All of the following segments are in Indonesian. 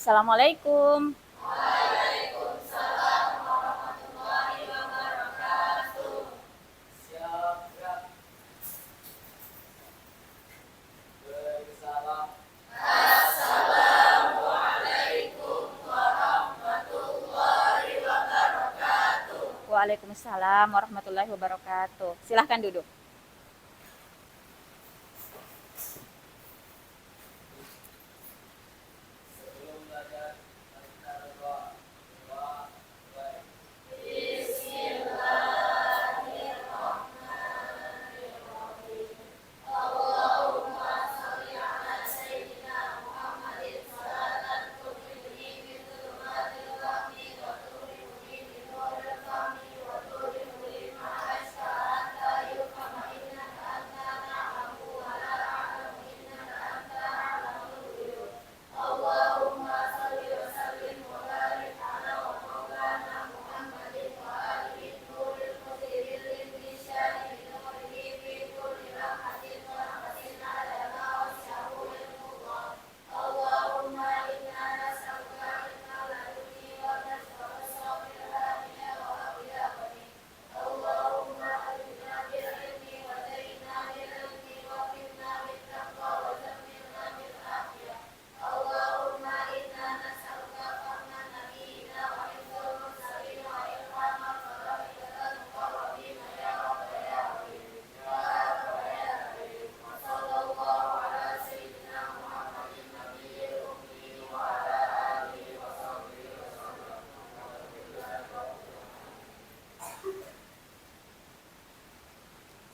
Assalamualaikum. Waalaikumsalam warahmatullahi wabarakatuh. Silahkan duduk.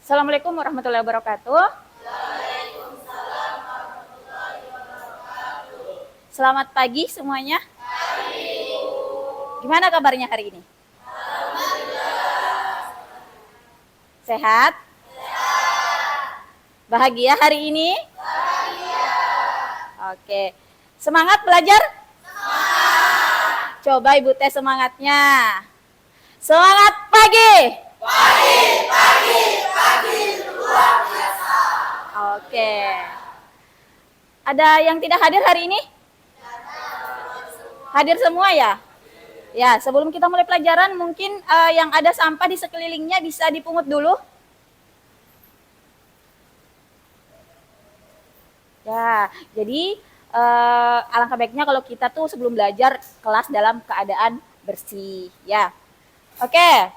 Assalamualaikum warahmatullahi wabarakatuh. Selamat pagi semuanya. Gimana kabarnya hari ini? Sehat? Bahagia hari ini? Oke. Semangat belajar? Coba Ibu Teh semangatnya. Semangat pagi! Pagi luar biasa. Oke. Ada yang tidak hadir hari ini? Hadir semua ya? Ya, sebelum kita mulai pelajaran mungkin yang ada sampah di sekelilingnya bisa dipungut dulu. Ya, jadi alangkah baiknya kalau kita tuh sebelum belajar kelas dalam keadaan bersih, ya. Oke.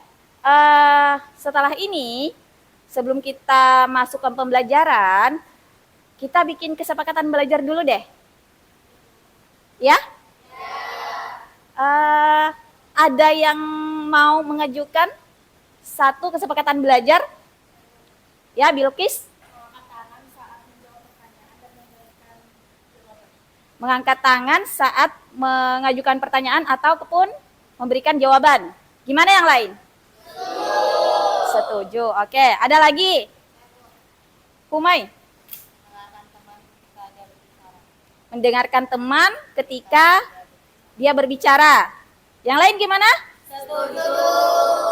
Setelah ini, sebelum kita masuk ke pembelajaran, kita bikin kesepakatan belajar dulu deh. Ya? Ada yang mau mengajukan satu kesepakatan belajar? Ya, Bilqis? Mengangkat tangan saat mengajukan pertanyaan ataupun memberikan jawaban. Gimana yang lain? Setuju. Oke, ada lagi? Kumai? Mendengarkan teman ketika dia berbicara. Yang lain gimana?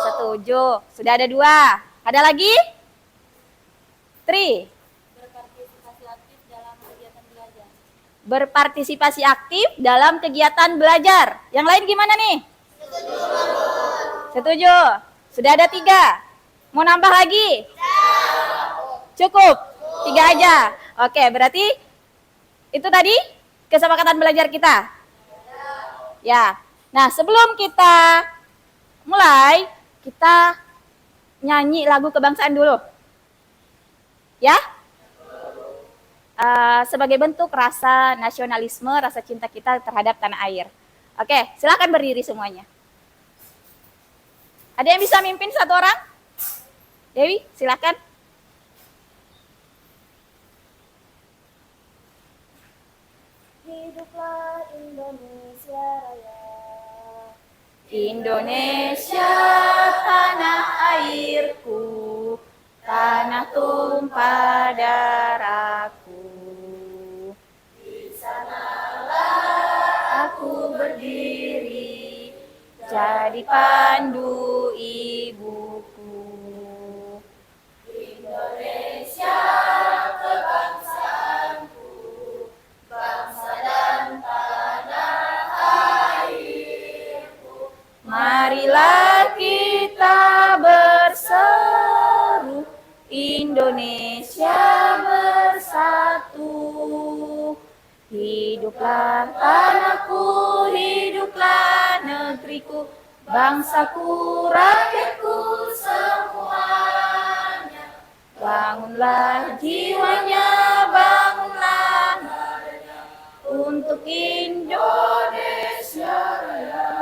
Setuju. Sudah ada 2. Ada lagi? 3. Berpartisipasi aktif dalam kegiatan belajar. Yang lain gimana nih? Setuju. Sudah ada 3. Mau nambah lagi? Cukup? 3 aja. Oke, berarti itu tadi kesepakatan belajar kita. Ya. Nah, sebelum kita mulai, kita nyanyi lagu kebangsaan dulu. Ya? Sebagai bentuk rasa nasionalisme, rasa cinta kita terhadap tanah air. Oke, silakan berdiri semuanya. Ada yang bisa mimpin satu orang? Dewi, silakan. Hiduplah Indonesia Raya. Indonesia tanah airku, tanah tumpah darahku. Di sanalah aku berdiri, jadi pandu ibuku. Indonesia kebangsaanku, bangsa dan tanah Indonesia bersatu. Hiduplah tanahku, hiduplah negeriku, bangsaku, rakyatku semuanya. Bangunlah jiwanya, bangunlah untuk Indonesia Raya.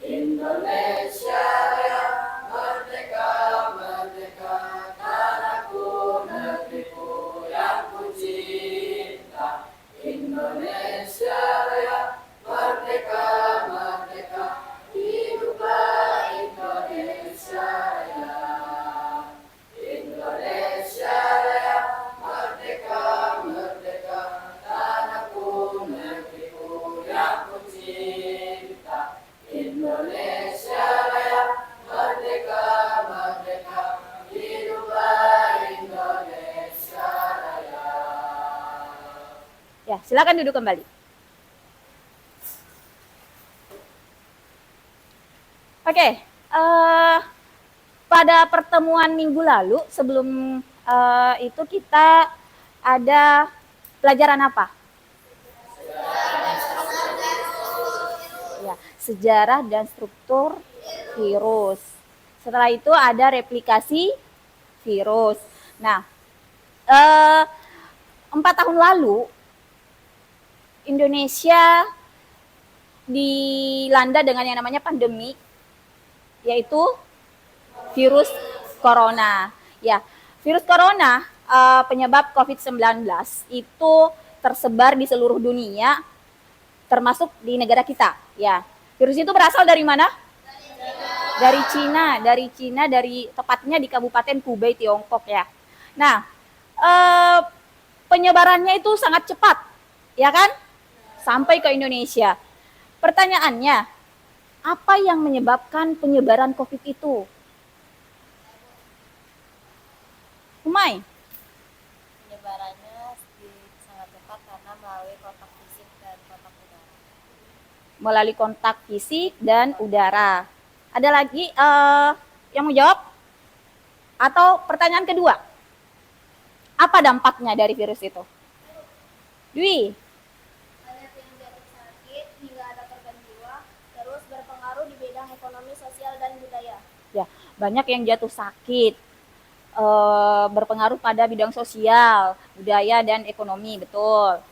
Indonesia Raya, merdeka, merdeka, tanahku, negeriku yang ku cinta. Indonesia Raya, merdeka, merdeka, hiduplah Indonesia Raya. Indonesia Raya, merdeka, merdeka, tanahku, negeriku yang ku cinta. Indonesia Raya, merdeka, merdeka, hiduplah Indonesia Raya. Ya, silakan duduk kembali. Oke, pada pertemuan minggu lalu sebelum itu kita ada pelajaran apa? Ya, sejarah dan struktur virus. Setelah itu ada replikasi virus. Nah, 4 tahun lalu Indonesia dilanda dengan yang namanya pandemi, yaitu virus corona. Ya, virus corona penyebab COVID-19 itu tersebar di seluruh dunia, termasuk di negara kita. Ya, virus itu berasal dari mana? Dari Cina, dari tepatnya di Kabupaten Hubei, Tiongkok ya. Nah, penyebarannya itu sangat cepat, ya kan? Sampai ke Indonesia. Pertanyaannya, apa yang menyebabkan penyebaran COVID itu? Umay? Penyebarannya sangat cepat karena melalui kontak fisik dan kontak udara. Melalui kontak fisik dan udara. Ada lagi yang mau jawab? Atau pertanyaan kedua, apa dampaknya dari virus itu? Dwi? Banyak yang jatuh sakit hingga ada korban jiwa, terus berpengaruh di bidang ekonomi, sosial, dan budaya. Ya, banyak yang jatuh sakit, berpengaruh pada bidang sosial, budaya, dan ekonomi, betul.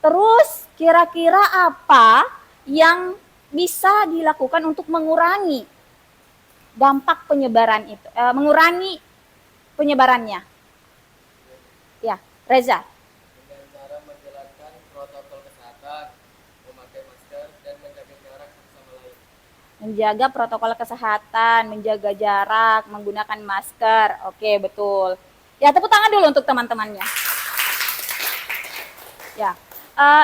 Terus kira-kira apa yang bisa dilakukan untuk mengurangi dampak penyebaran itu, mengurangi penyebarannya? Ya, Reza. Dengan cara menjalankan protokol kesehatan, memakai masker, dan menjaga jarak satu sama lain. Menjaga protokol kesehatan, menjaga jarak, menggunakan masker. Oke, betul. Ya, tepuk tangan dulu untuk teman-temannya. Ya,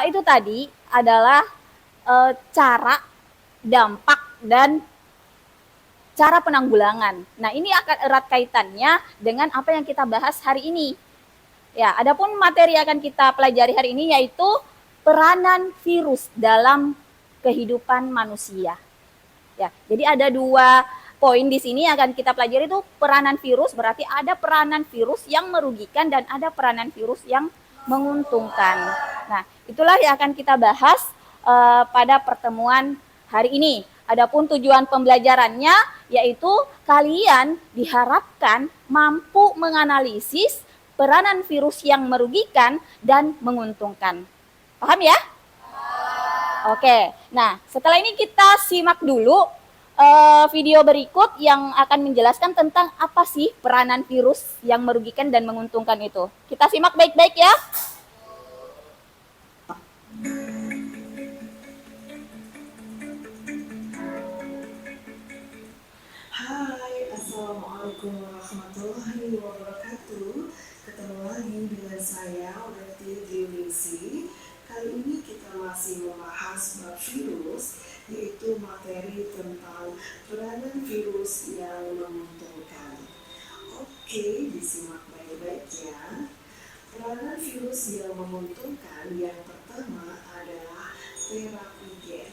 itu tadi adalah cara, dampak, dan cara penanggulangan. Nah, ini akan erat kaitannya dengan apa yang kita bahas hari ini. Ya, adapun materi yang akan kita pelajari hari ini yaitu peranan virus dalam kehidupan manusia. Ya, jadi ada 2 poin di sini yang akan kita pelajari, itu peranan virus, berarti ada peranan virus yang merugikan dan ada peranan virus yang menguntungkan. Nah, itulah yang akan kita bahas pada pertemuan hari ini. Adapun tujuan pembelajarannya yaitu kalian diharapkan mampu menganalisis peranan virus yang merugikan dan menguntungkan. Paham ya? Oke, nah setelah ini kita simak dulu video berikut yang akan menjelaskan tentang apa sih peranan virus yang merugikan dan menguntungkan itu. Kita simak baik-baik ya. Hai, Assalamualaikum warahmatullahi wabarakatuh. Ketemu lagi dengan saya, Udaty Giuningsi. Kali ini kita masih membahas bab virus, yaitu materi tentang peranan virus yang menguntungkan. Oke, disimak baik-baik ya. Peranan virus yang menguntungkan yang pertama adalah terapi gen.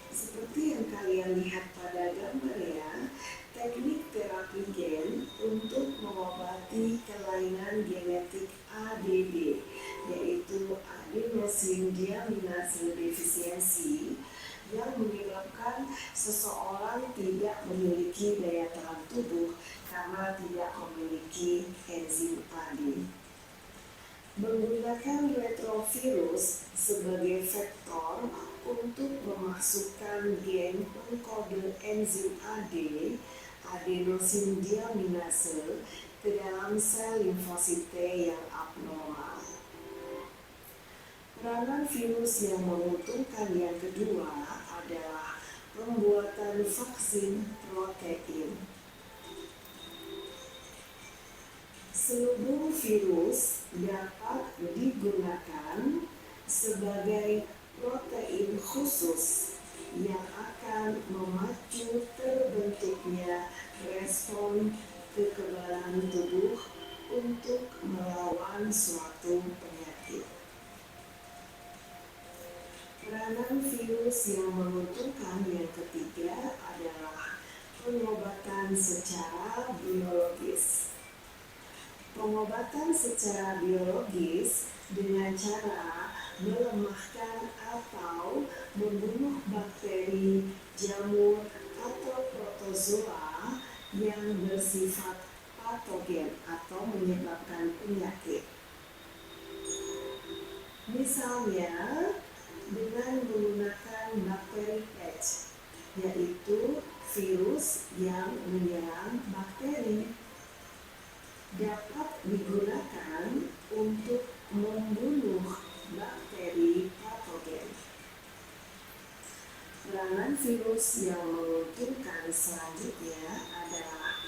Seperti yang kalian lihat pada gambar ya, teknik terapi gen untuk adenosin deaminase defisiensi yang menyebabkan seseorang tidak memiliki daya tahan tubuh karena tidak memiliki enzim AD. Menggunakan retrovirus sebagai vektor untuk memasukkan gen pengkode enzim AD, adenosin deaminase, ke dalam sel limfosit T yang abnormal. Peranan virus yang menguntungkan yang kedua adalah pembuatan vaksin protein. Selubung virus dapat digunakan sebagai protein khusus yang akan memacu terbentuknya respon kekebalan tubuh untuk melawan suatu penyakit. Peranan virus yang menguntungkan yang ketiga adalah pengobatan secara biologis. Pengobatan secara biologis dengan cara melemahkan atau membunuh bakteri, jamur, atau protozoa yang bersifat patogen atau menyebabkan penyakit. Misalnya, dengan menggunakan bakteri patch, yaitu virus yang menyerang bakteri, dapat digunakan untuk membunuh bakteri patogen. Peranan virus yang menguntungkan selanjutnya adalah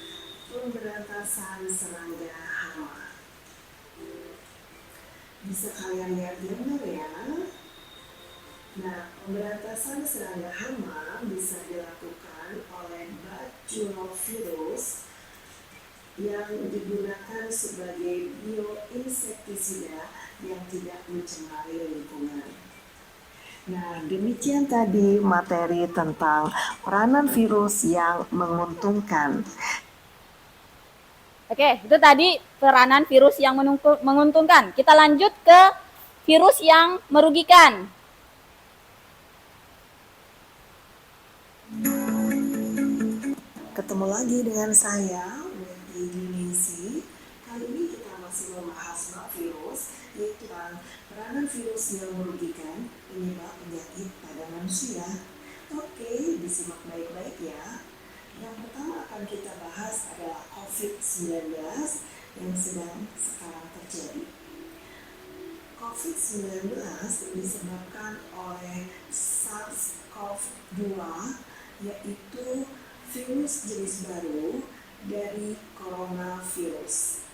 pemberantasan serangga hama. Bisa kalian lihat gambar ya. Nah, pemberantasan serangga hama bisa dilakukan oleh baculovirus yang digunakan sebagai bioinsektisida yang tidak mencemari lingkungan. Nah, demikian tadi materi tentang peranan virus yang menguntungkan. Oke, itu tadi peranan virus yang menguntungkan. Kita lanjut ke virus yang merugikan. Ketemu lagi dengan saya, Wendy Ginesi. Kali ini kita masih membahas virus, yaitu peranan virus yang merugikan penyebab penyakit pada manusia. Oke, disimak baik-baik ya. Yang pertama akan kita bahas adalah COVID-19 yang sedang sekarang terjadi. COVID-19 disebabkan oleh SARS-CoV-2, yaitu virus jenis baru dari coronavirus,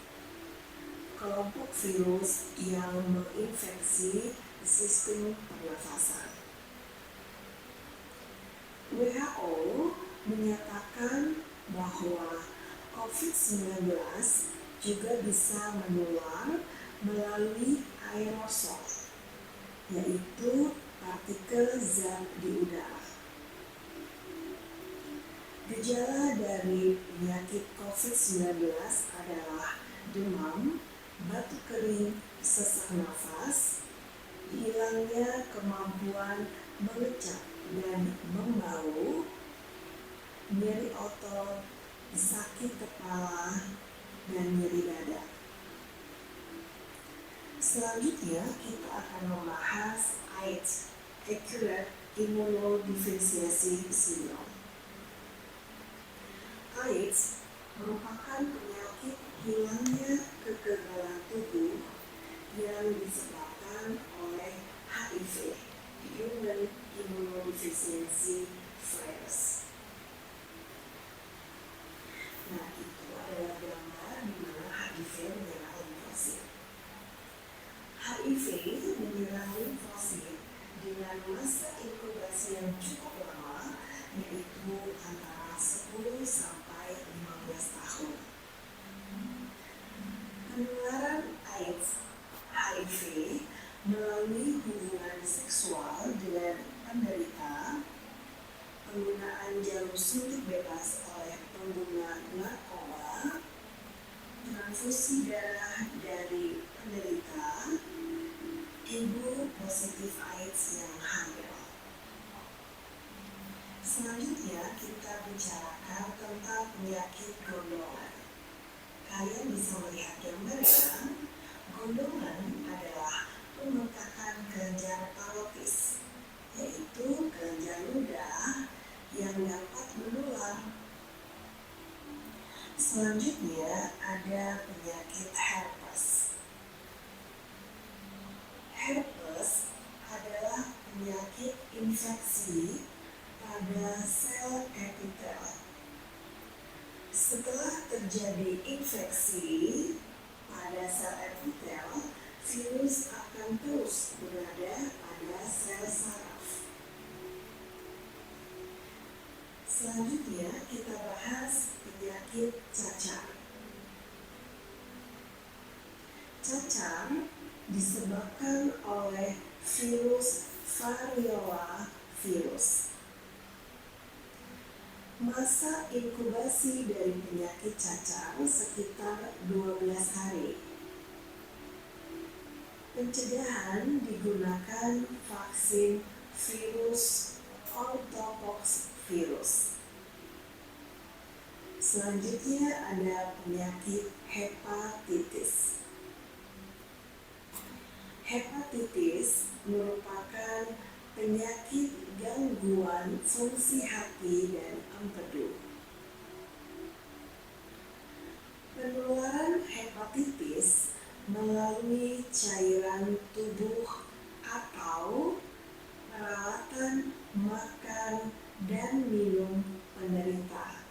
kelompok virus yang menginfeksi sistem pernafasan. WHO menyatakan bahwa COVID-19 juga bisa menular melalui aerosol, yaitu partikel zat di udara. Gejala dari penyakit COVID-19 adalah demam, batuk kering, sesak nafas, hilangnya kemampuan mengecap dan membau, nyeri otot, sakit kepala, dan nyeri dada. Selanjutnya kita akan membahas AIDS, Acute Immunodeficiency Syndrome. AIDS merupakan penyakit hilangnya kekebalan tubuh yang disebabkan oleh HIV, Human Immunodeficiency Virus. Nah, itu adalah gambar di mana HIV menyerang limfosit. HIV menyerang limfosit dengan masa inkubasi yang cukup lama, yaitu antara 10 sampai 15 tahun. Penularan AIDS HIV melalui hubungan seksual dengan penderita, penggunaan positif AIDS yang hamil. Selanjutnya kita bicarakan tentang penyakit gondongan. Kalian bisa melihat gambarnya. Gondongan adalah pembengkakan kelenjar parotis, yaitu kelenjar ludah yang dapat menular. Selanjutnya ada penyakit herpes. Herpes adalah penyakit infeksi pada sel epitel. Setelah terjadi infeksi pada sel epitel, virus akan terus berada pada sel saraf. Selanjutnya kita bahas penyakit cacar. Cacar disebabkan oleh virus variola virus. Masa inkubasi dari penyakit cacar sekitar 12 hari. Pencegahan digunakan vaksin virus ortopox virus. Selanjutnya ada penyakit hepatitis. Hepatitis merupakan penyakit gangguan fungsi hati dan empedu. Penularan hepatitis melalui cairan tubuh atau peralatan makan dan minum penderita.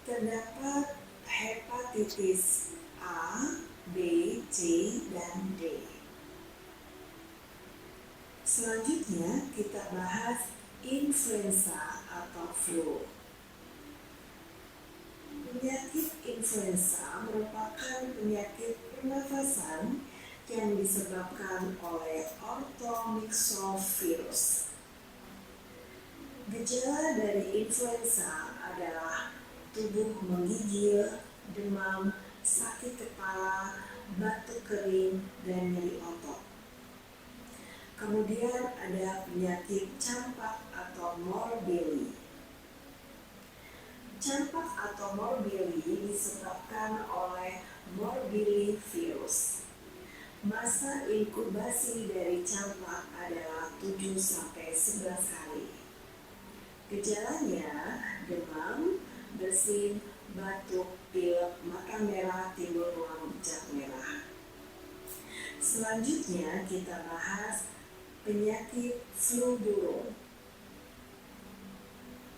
Terdapat hepatitis A, B, C, dan D. Selanjutnya kita bahas influenza atau flu. Penyakit influenza merupakan penyakit pernafasan yang disebabkan oleh orthomyxovirus. Gejala dari influenza adalah tubuh menggigil, demam, sakit kepala, batuk kering, dan nyeri otot. Kemudian ada penyakit campak atau morbilli. Campak atau morbilli disebabkan oleh morbilli virus. Masa inkubasi dari campak adalah 7-11 hari. Gejalanya demam, bersin, batuk, pilek, mata merah, timbul ruam bercak merah. Selanjutnya kita bahas penyakit flu burung.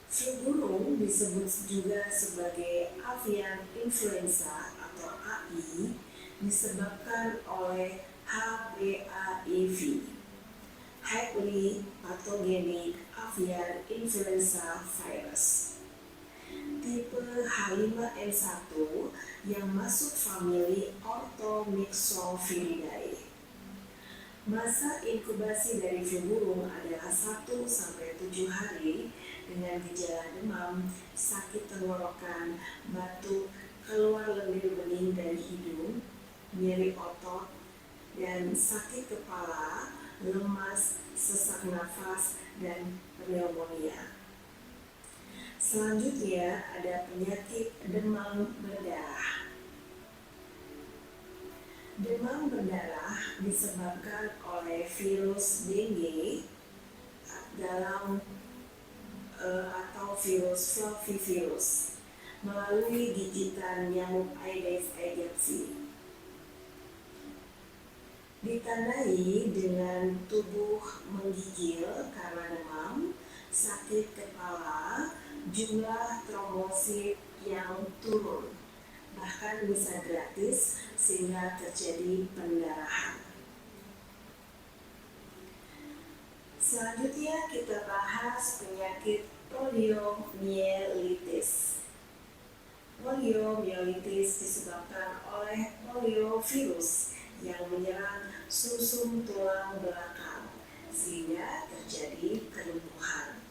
Flu burung disebut juga sebagai avian influenza atau AI, disebabkan oleh HPAIV, Highly Pathogenic Avian Influenza Virus. Tipe H5N1 yang masuk famili Orthomyxoviridae. Masa inkubasi dari flu burung adalah 1-7 hari dengan gejala demam, sakit tenggorokan, batuk, keluar lendir bening dari hidung, nyeri otot, dan sakit kepala, lemas, sesak nafas, dan pneumonia. Selanjutnya ada penyakit demam berdarah. Demam berdarah disebabkan oleh virus dengue atau virus flavivirus melalui gigitan nyamuk Aedes aegypti. Ditandai dengan tubuh menggigil karena demam, sakit kepala, jumlah trombosit yang turun, bahkan bisa gratis sehingga terjadi pendarahan. Selanjutnya kita bahas penyakit poliomyelitis. Poliomyelitis disebabkan oleh poliovirus yang menyerang sumsum tulang belakang sehingga terjadi kelumpuhan.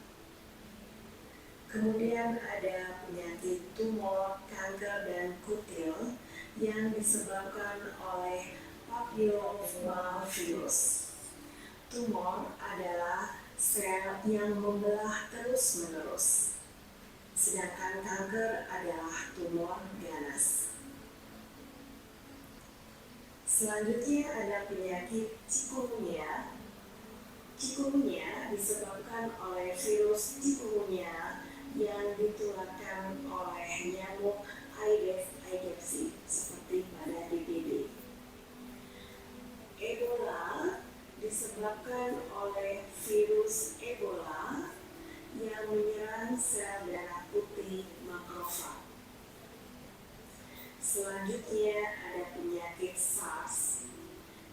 Kemudian ada penyakit tumor, kanker, dan kutil yang disebabkan oleh papillomavirus. Tumor adalah sel yang membelah terus-menerus, sedangkan kanker adalah tumor ganas. Selanjutnya ada penyakit chikungunya. Chikungunya disebabkan oleh virus chikungunya yang ditularkan oleh nyamuk Aedes aegypti seperti pada DBD. Ebola disebabkan oleh virus Ebola yang menyerang sel darah putih makrofag. Selanjutnya ada penyakit SARS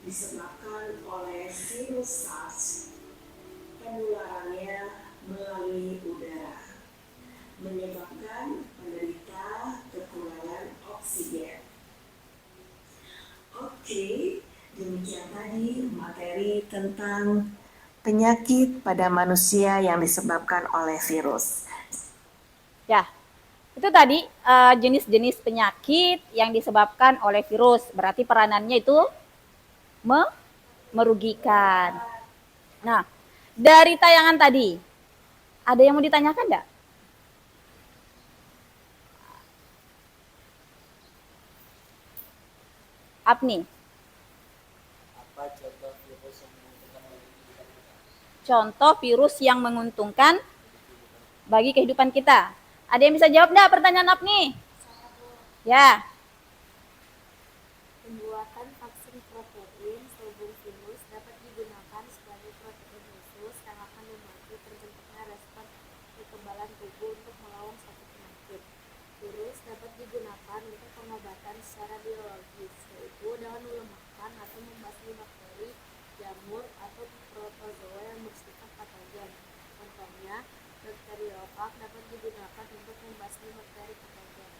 disebabkan oleh virus SARS. Penularannya melalui udara, menyebabkan penderita kekurangan oksigen. Oke, demikian tadi materi tentang penyakit pada manusia yang disebabkan oleh virus. Ya, itu tadi jenis-jenis penyakit yang disebabkan oleh virus. Berarti peranannya itu merugikan. Nah, dari tayangan tadi, ada yang mau ditanyakan enggak? Apni, Apa contoh virus yang menguntungkan bagi kehidupan kita? contoh virus yang menguntungkan bagi kehidupan kita. Ada yang bisa jawab enggak pertanyaan Apni? Ya, Pembuatan vaksin protein selubung virus dapat digunakan sebagai protein khusus yang akan membantu terbentuknya respon kekebalan tubuh untuk melawan suatu penyakit. Virus dapat digunakan untuk pengobatan secara biologis, yaitu dengan melemahkan atau membasmi bakteri, jamur, atau protozoa yang bersifat patogen. Contohnya, bakteriofag dapat digunakan untuk membasmi bakteri patogen.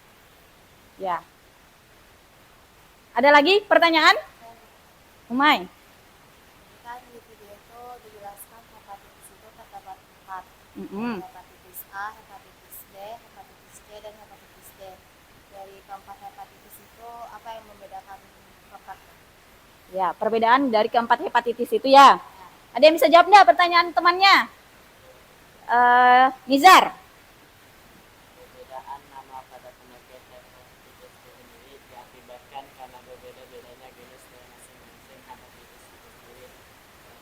ya. Ada lagi pertanyaan? Umay. Kan di video itu dijelaskan hepatitis itu terdapat 4. Mm-mm. Hepatitis A, hepatitis B, hepatitis C, dan hepatitis D. Dari keempat hepatitis itu apa yang membedakan keempat? Ya, perbedaan dari keempat hepatitis itu ya. Ada yang bisa jawab enggak pertanyaan temannya? Nizar. Perbedaan nama pada penyakit hepatitis itu sendiri diakibatkan karena berbeda-bedanya genus dari masing-masing hepatitis itu sendiri.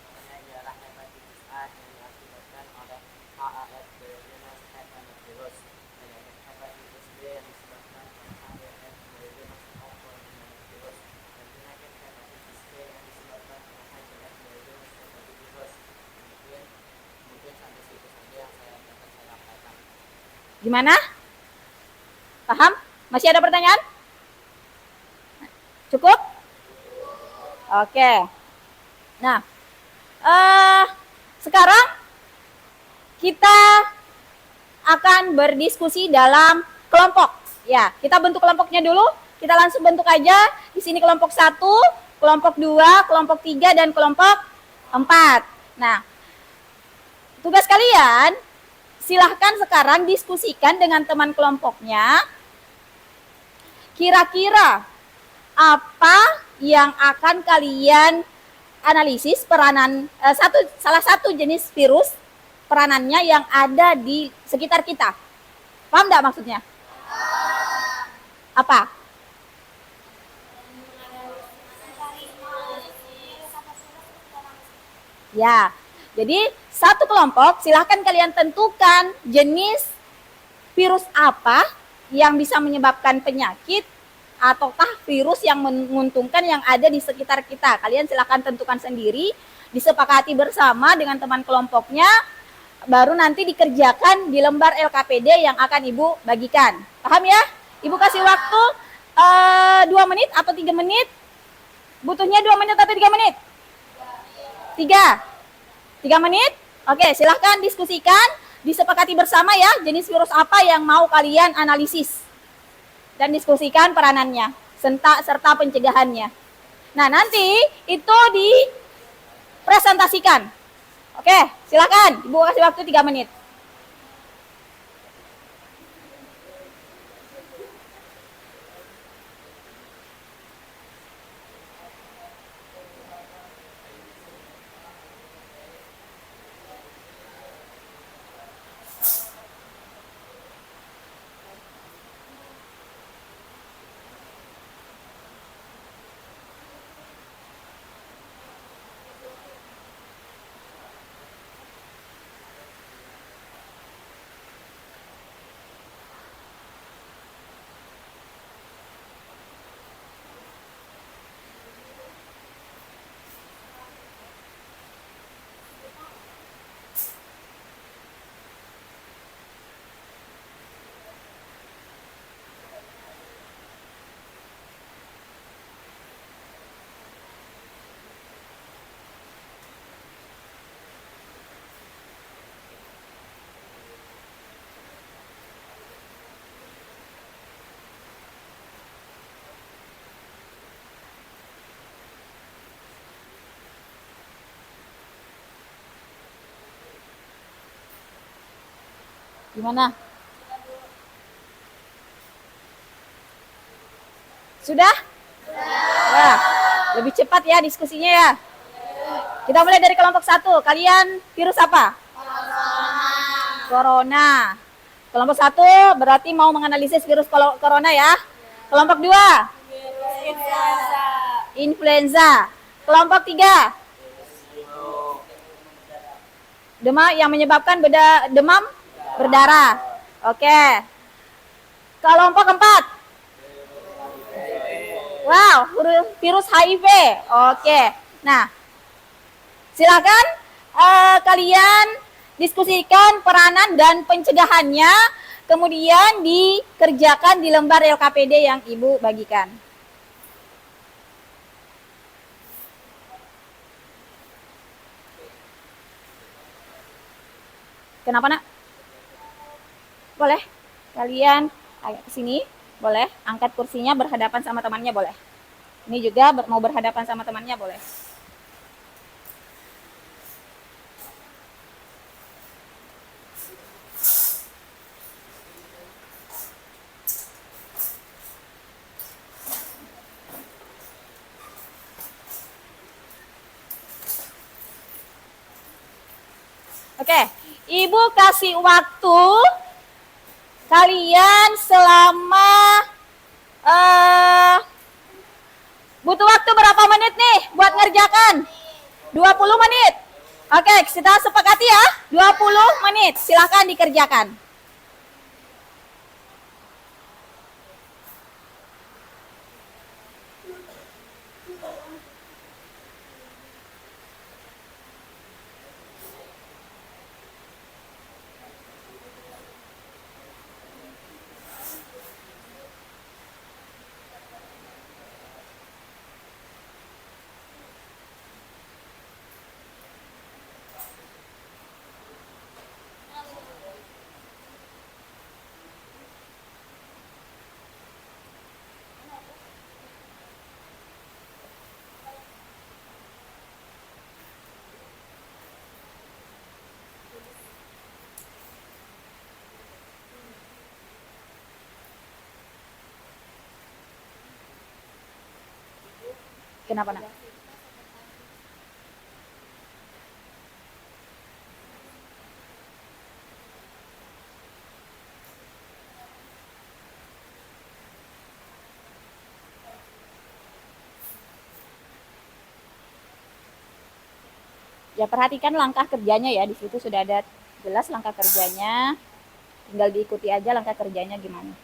Contohnya ialah hepatitis A yang diakibatkan oleh HAF Diogenes hepanovirus, penyakit hepatitis B yang disebabkan oleh HBV Diogenes hepanovirus, dan penyakit hepatitis C yang disebabkan oleh HCV Diogenes hepativirus. Mungkin sampai situ saja yang dapat saya sampaikan. Gimana? Paham? Masih ada pertanyaan? Cukup? Oke. Nah, sekarang kita akan berdiskusi dalam kelompok. Ya, kita bentuk kelompoknya dulu. Kita langsung bentuk aja. Di sini kelompok 1, kelompok 2, kelompok 3, dan kelompok 4. Nah, tugas kalian silahkan sekarang diskusikan dengan teman kelompoknya. Kira-kira apa yang akan kalian analisis peranan salah satu jenis virus peranannya yang ada di sekitar kita. Paham enggak maksudnya? Apa? Ya, jadi satu kelompok silahkan kalian tentukan jenis virus apa yang bisa menyebabkan penyakit ataukah virus yang menguntungkan yang ada di sekitar kita. Kalian silahkan tentukan sendiri, disepakati bersama dengan teman kelompoknya, baru nanti dikerjakan di lembar LKPD yang akan Ibu bagikan. Paham ya? Ibu kasih waktu 2 menit atau 3 menit? Butuhnya 2 menit atau 3 menit? 3 menit? Oke, silahkan diskusikan, disepakati bersama ya jenis virus apa yang mau kalian analisis. Dan diskusikan peranannya, serta pencegahannya. Nah, nanti itu dipresentasikan. Oke, silakan. Ibu kasih waktu 3 menit. Gimana? Sudah? Wah, lebih cepat ya diskusinya ya. Kita mulai dari kelompok 1. Kalian virus apa? Corona. Kelompok 1 berarti mau menganalisis virus corona ya. Kelompok 2, influenza. Kelompok 3, demam yang menyebabkan demam berdarah. Oke. Kelompok 4, wow, virus HIV. Oke. Nah, silakan kalian diskusikan peranan dan pencegahannya, kemudian dikerjakan di lembar LKPD yang Ibu bagikan. Kenapa, Nak? Boleh. Kalian agak ke sini, boleh. Angkat kursinya berhadapan sama temannya, boleh. Ini juga mau berhadapan sama temannya, boleh. Oke, Ibu kasih waktu kalian selama butuh waktu berapa menit nih buat ngerjakan? 20 menit. Oke, kita sepakati ya. 20 menit. Silahkan dikerjakan. Kenapa, Nak? Ya, perhatikan langkah kerjanya ya. Di situ sudah ada jelas langkah kerjanya. Tinggal diikuti aja langkah kerjanya gimana.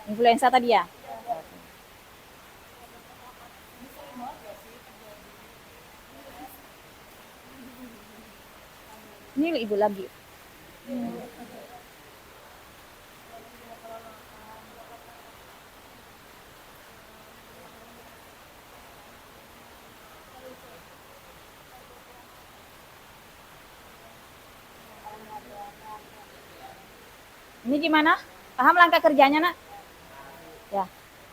Influenza tadi ya? Ini Ibu lagi. Ini gimana? Paham langkah kerjanya, Nak? Ya.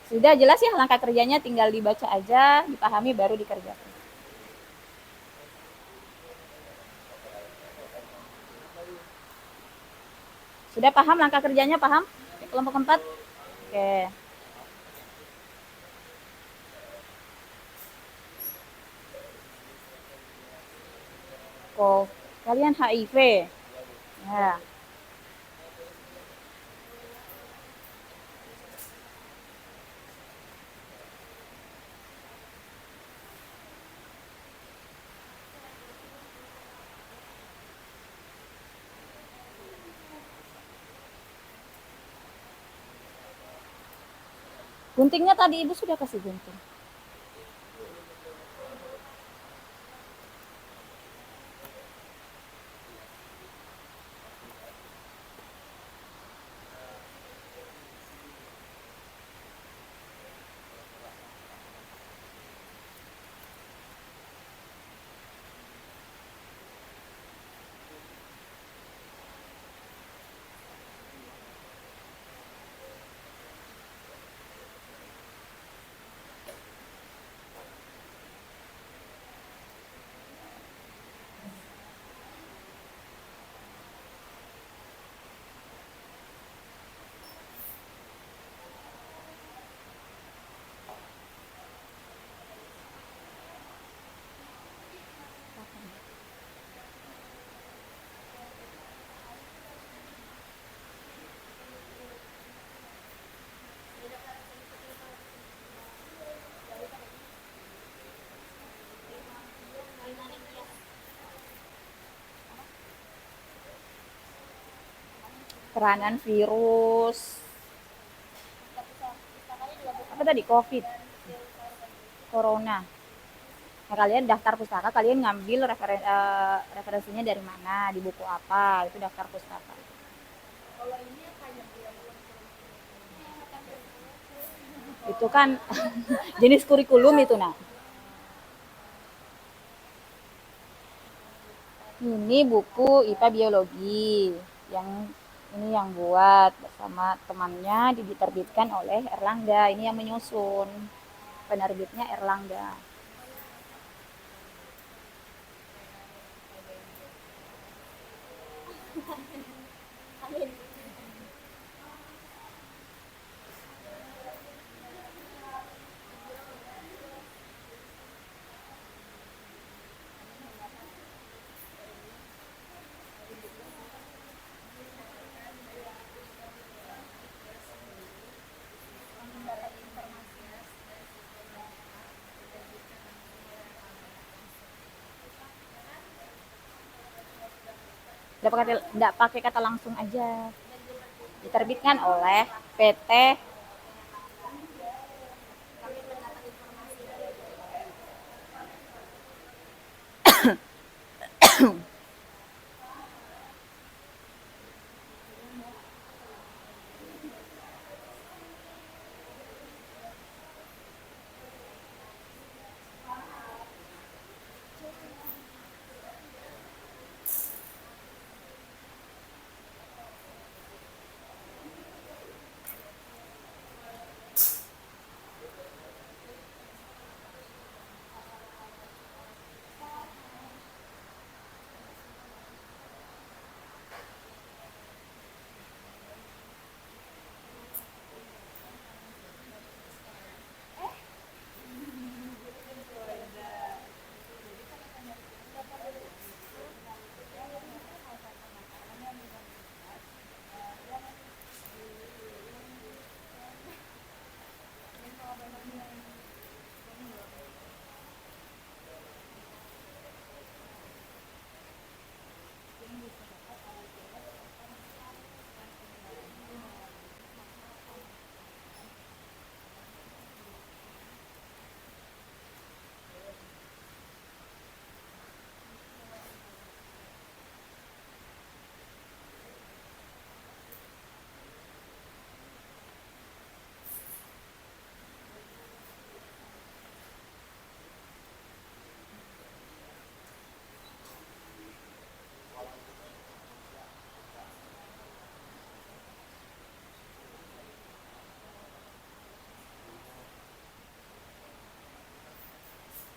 Sudah jelas ya langkah kerjanya, tinggal dibaca aja, dipahami baru dikerjakan. Sudah paham langkah kerjanya, paham? Kelompok 4? Oke. Kok kalian HIV? Ya. Guntingnya tadi Ibu sudah kasih gunting. Peranan virus apa tadi, COVID, corona. Nah, kalian daftar pustaka, kalian ngambil referensinya dari mana, di buku apa, itu daftar pustaka. Itu kan jenis kurikulum itu. Nah, ini buku IPA biologi yang ini yang buat bersama temannya, diterbitkan oleh Erlangga. Ini yang menyusun, penerbitnya Erlangga. Nggak pakai kata langsung aja, diterbitkan oleh PT.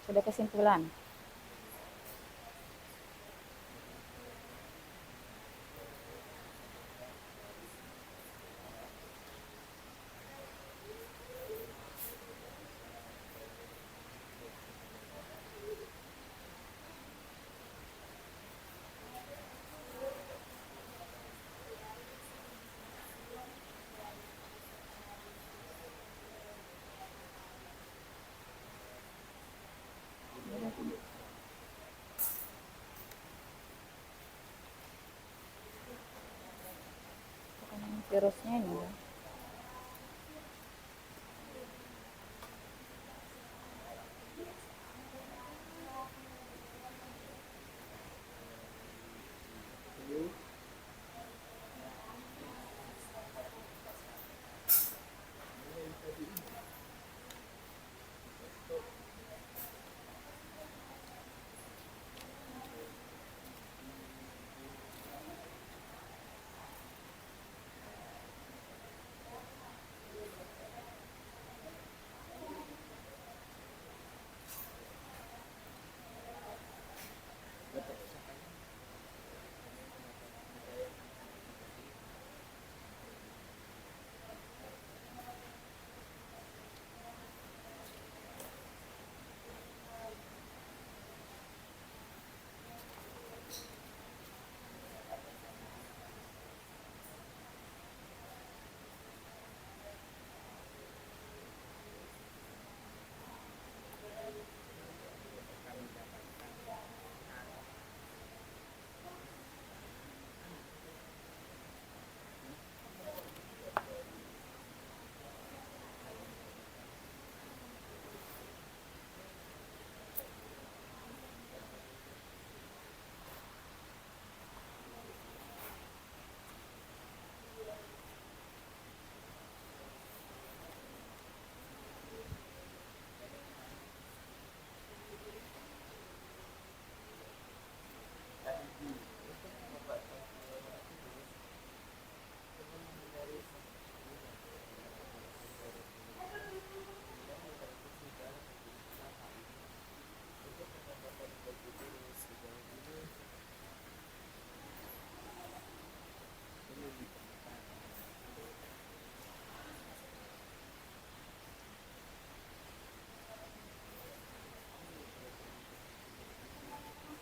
Sudah kesimpulan. Virusnya ini ya.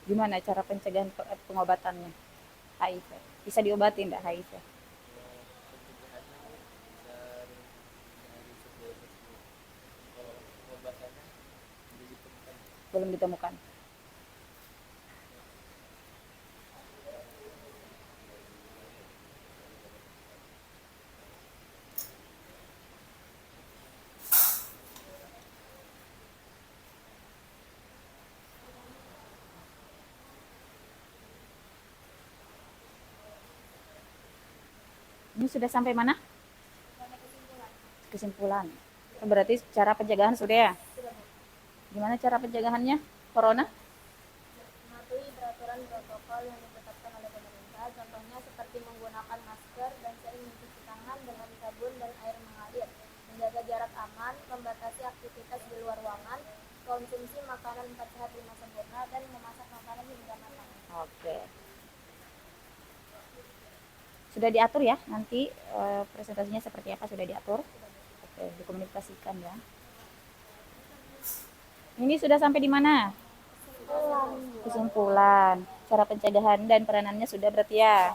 Gimana cara pencegahan pengobatannya HIV? Bisa diobati enggak HIV? Pencegahannya bisa dari sebuah tersebut. Kalau untuk pengobatannya belum ditemukan. Belum ditemukan. Ini sudah sampai mana? Kesimpulan. Berarti cara pencegahan sudah ya? Gimana cara pencegahannya? Corona? Mematuhi peraturan protokol yang ditetapkan oleh pemerintah, contohnya seperti menggunakan masker dan sering mencuci tangan dengan sabun dan air mengalir, menjaga jarak aman, membatasi aktivitas di luar ruangan, konsumsi makanan 4 sehat 5 sempurna, dan memasak makanan hingga matang. Oke. Sudah diatur ya nanti presentasinya seperti apa sudah diatur. Oke, dikomunikasikan ya. Ini sudah sampai di mana? Kesimpulan. Cara pencegahan dan peranannya sudah berarti ya.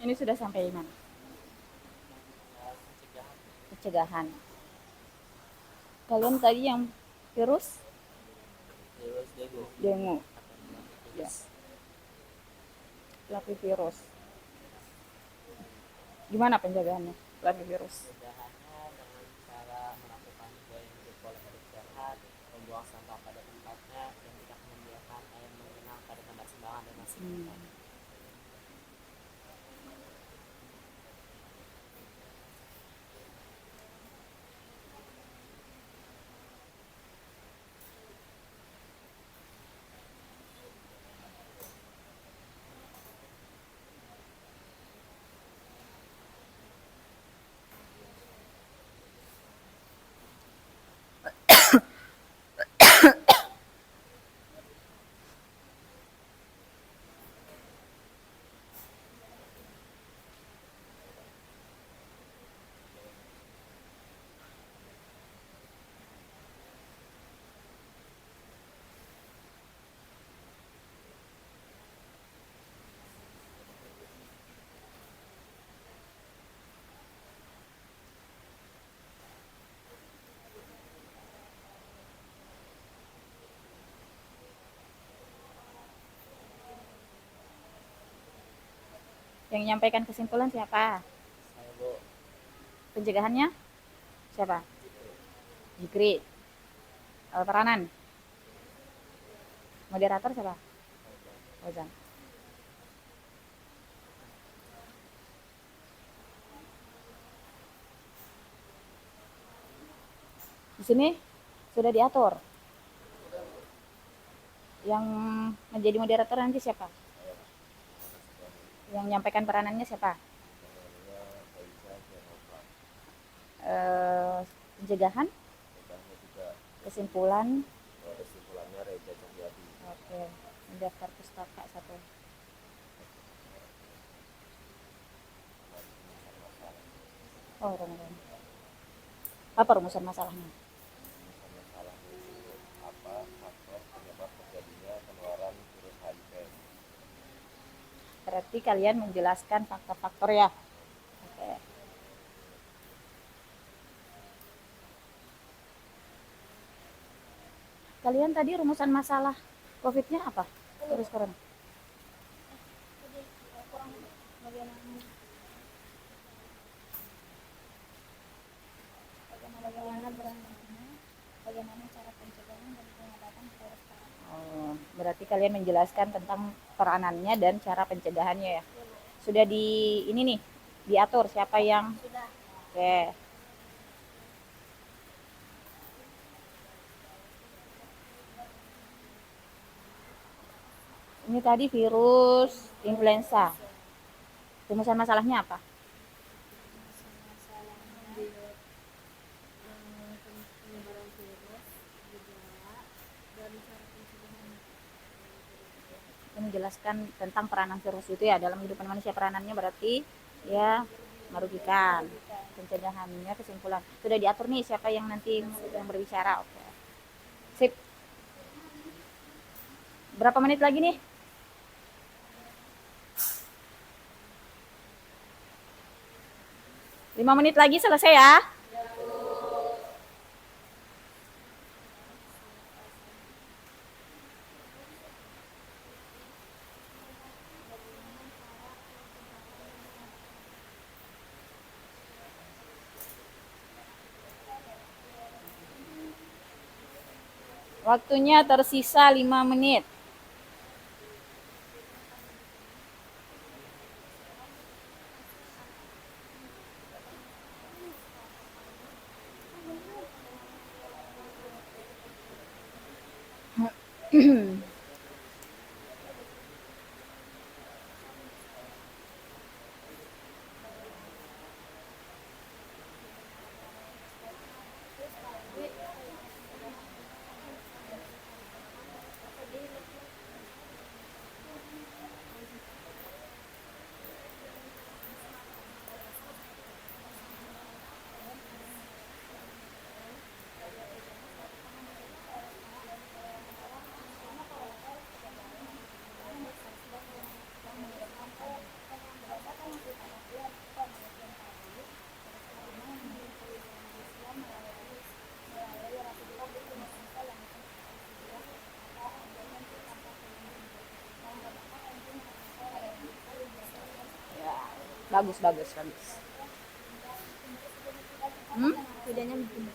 Ini sudah sampai mana? Pencegahan Pencegahan. Kalian tadi yang virus virus dengue. dengue, ya, Virus virus. Gimana pencegahannya virus? pencegahannya dengan cara melakukan gaya hidup pola hidup sehat, membuang sampah pada tempatnya, dan tidak membiarkan air mengenang pada tempat sembarangan dan sembarangan. Yang menyampaikan kesimpulan siapa? Saya Bu, Pencegahannya siapa? Jikri. Peranan. Moderator siapa? Ozan. Di sini sudah diatur. Yang menjadi moderator nanti siapa? Yang menyampaikan peranannya siapa? Pencegahan, kesimpulan. Oke, mendaftar pustaka satu. Oh, rumusan. Apa rumusan masalahnya? Berarti kalian menjelaskan faktor-faktor ya. Oke. Kalian tadi rumusan masalah COVID-nya apa? Virus corona. Bagaimana beranaknya, bagaimana cara pencegahan dan pengobatan virus corona. Oh, berarti kalian menjelaskan tentang peranannya dan cara pencegahannya ya. Sudah di ini nih, diatur siapa yang. Sudah. Oke. Ini tadi virus influenza. Rumusan masalahnya apa? Penyebaran virus, gejala, dan cara pencegahannya. Ini menjelaskan tentang peranan virus itu ya dalam kehidupan manusia. Peranannya berarti ya merugikan. Pencegahannya kesimpulan. Sudah diatur nih siapa yang nanti yang berbicara. Oke. Sip. Berapa menit lagi nih? 5 menit lagi selesai ya. Waktunya tersisa 5 menit. Bagus. Bedanya begini.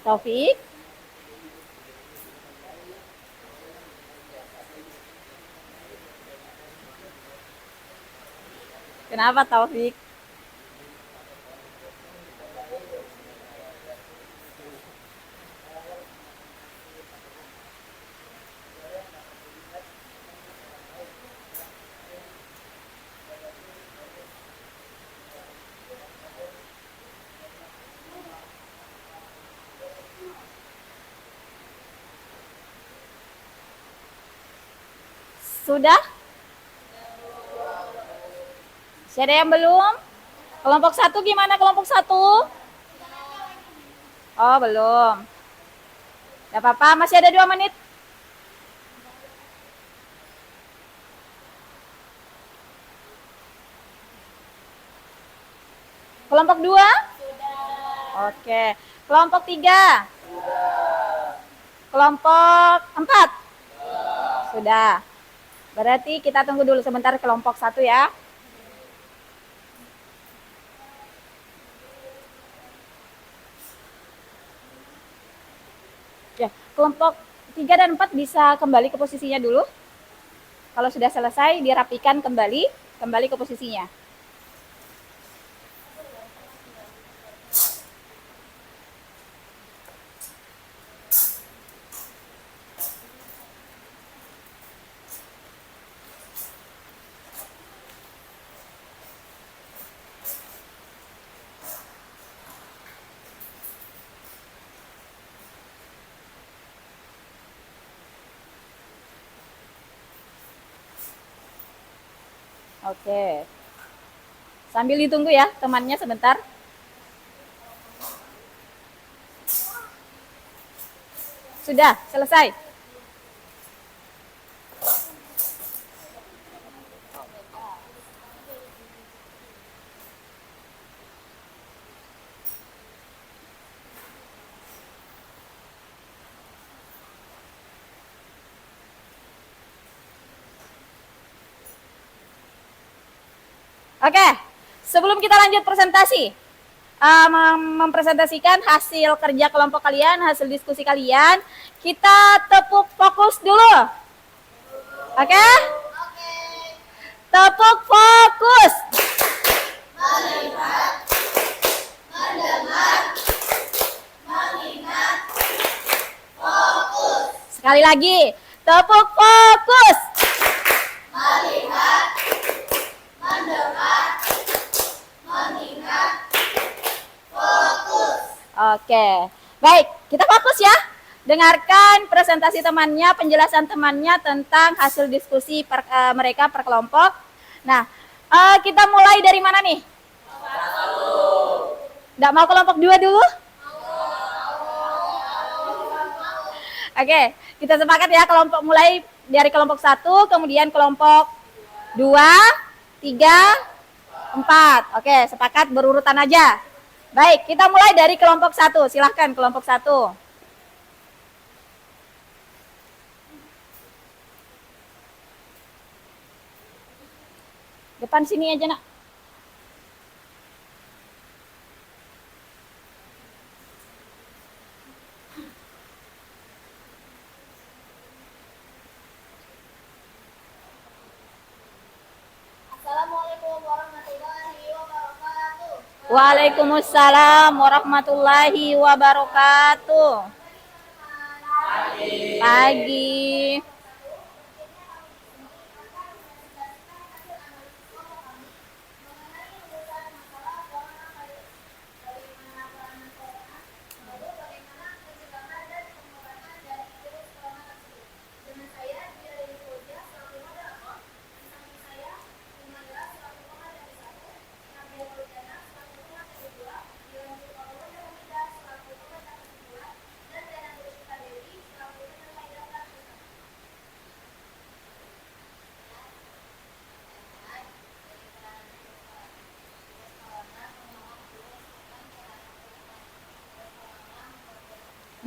Taufik. Kenapa Taufik? Sudah? Masih ada yang belum? Kelompok satu gimana kelompok satu? Oh, belum. Gak apa-apa, masih ada 2 menit. Kelompok 2? Oke. Kelompok 3? Kelompok 4? Sudah. Berarti kita tunggu dulu sebentar kelompok 1 ya. Ya, kelompok 3 dan 4 bisa kembali ke posisinya dulu. Kalau sudah selesai, dirapikan kembali ke posisinya. Oke. Sambil ditunggu ya temannya sebentar. Sudah, selesai. Oke, sebelum kita lanjut presentasi, mempresentasikan hasil kerja kelompok kalian, hasil diskusi kalian, kita tepuk fokus dulu. Oke? Tepuk fokus. Melihat, mendengar, mengingat, fokus. Sekali lagi, tepuk fokus. Melihat, mendengar, mengingat, fokus. Oke, baik, kita fokus ya. Dengarkan presentasi temannya, penjelasan temannya tentang hasil diskusi mereka per kelompok. Nah, kita mulai dari mana nih? Nggak mau kelompok 2 dulu? Oke, kita sepakat ya kelompok mulai dari kelompok 1, kemudian kelompok 2, 3, 4. Oke, sepakat berurutan aja. Baik, kita mulai dari kelompok 1. Silahkan kelompok 1. Depan sini aja, Nak. Assalamualaikum warahmatullahi wabarakatuh. Waalaikumsalam warahmatullahi wabarakatuh. Pagi.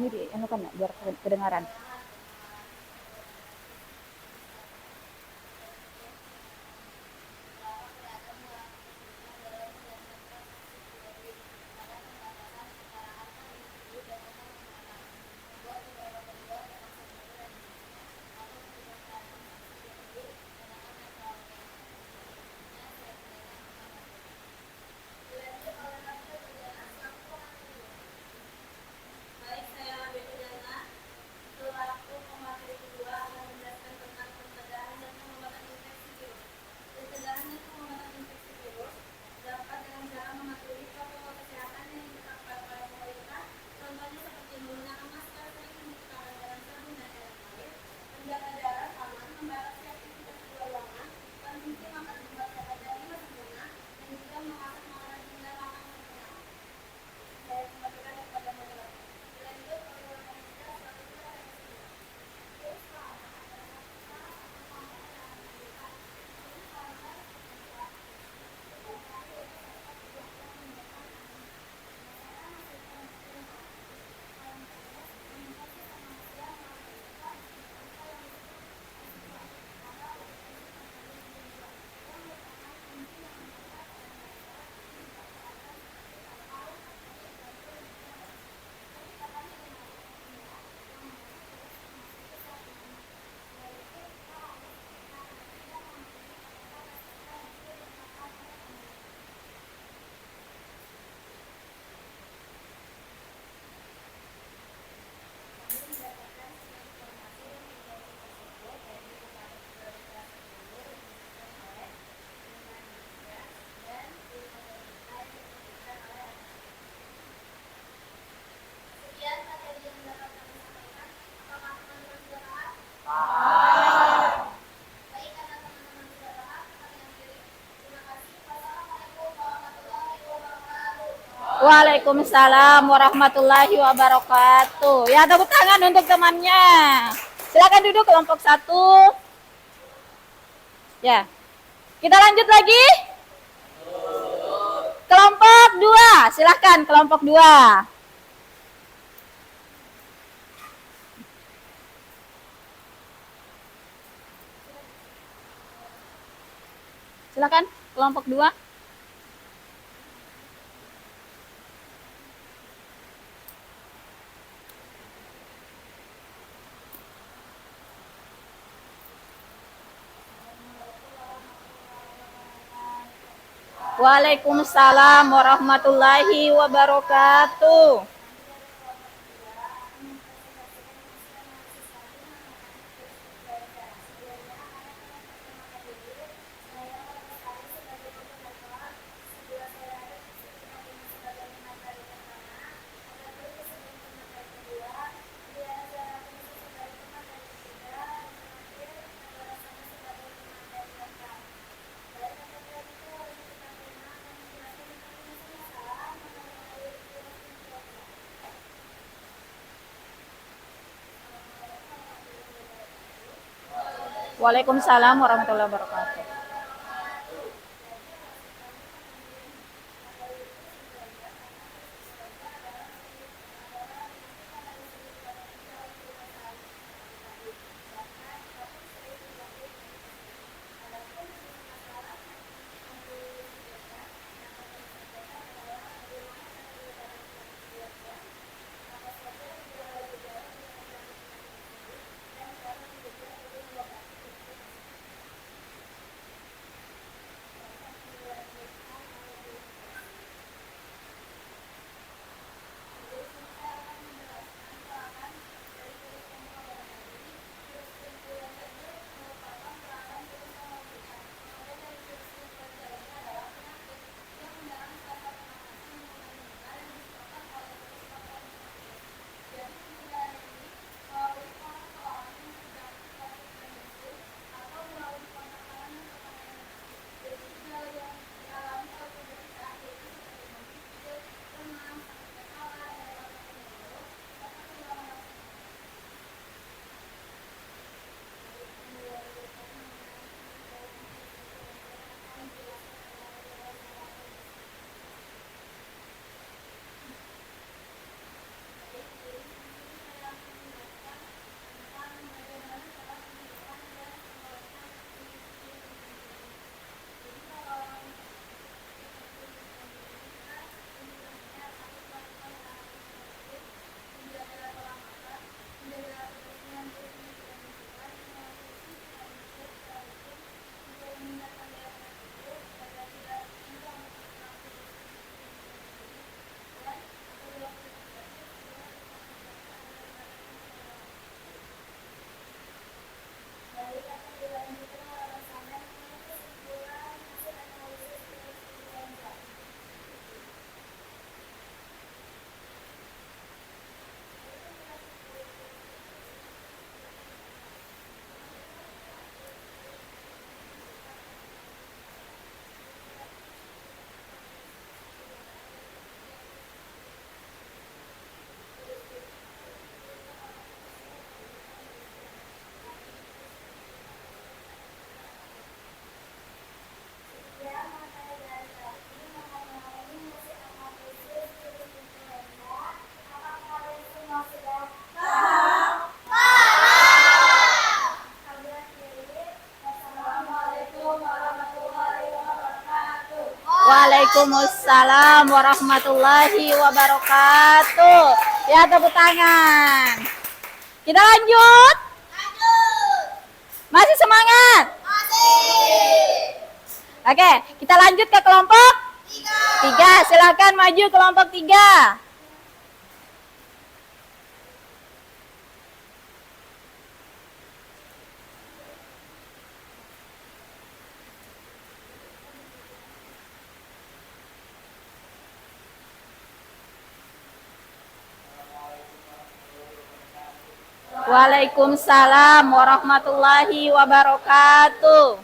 Ini di anu kan biar kedengaran. Waalaikumsalam warahmatullahi wabarakatuh. Ya, tepuk tangan untuk temannya. Silakan duduk kelompok 1. Ya. Kita lanjut lagi. Kelompok 2. Silakan kelompok 2. Silakan kelompok 2. Waalaikumsalam warahmatullahi wabarakatuh. Waalaikumsalam warahmatullahi wabarakatuh. Waalaikumsalam warahmatullahi wabarakatuh. Ya, tepuk tangan. Kita lanjut. Masih semangat? Oke, kita lanjut ke kelompok 3. Silakan maju kelompok 3. Waalaikumsalam warahmatullahi wabarakatuh.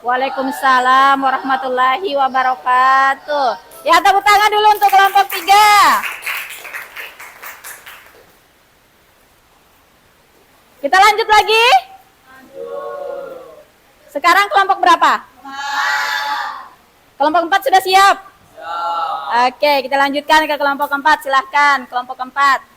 Waalaikumsalam warahmatullahi wabarakatuh. Ya, tepuk tangan dulu untuk kelompok 3. Kita lanjut lagi. Sekarang kelompok berapa? Kelompok 4 sudah siap? Oke, kita lanjutkan ke kelompok 4. Silahkan, kelompok 4.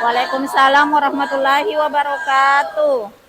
Waalaikumsalam warahmatullahi wabarakatuh.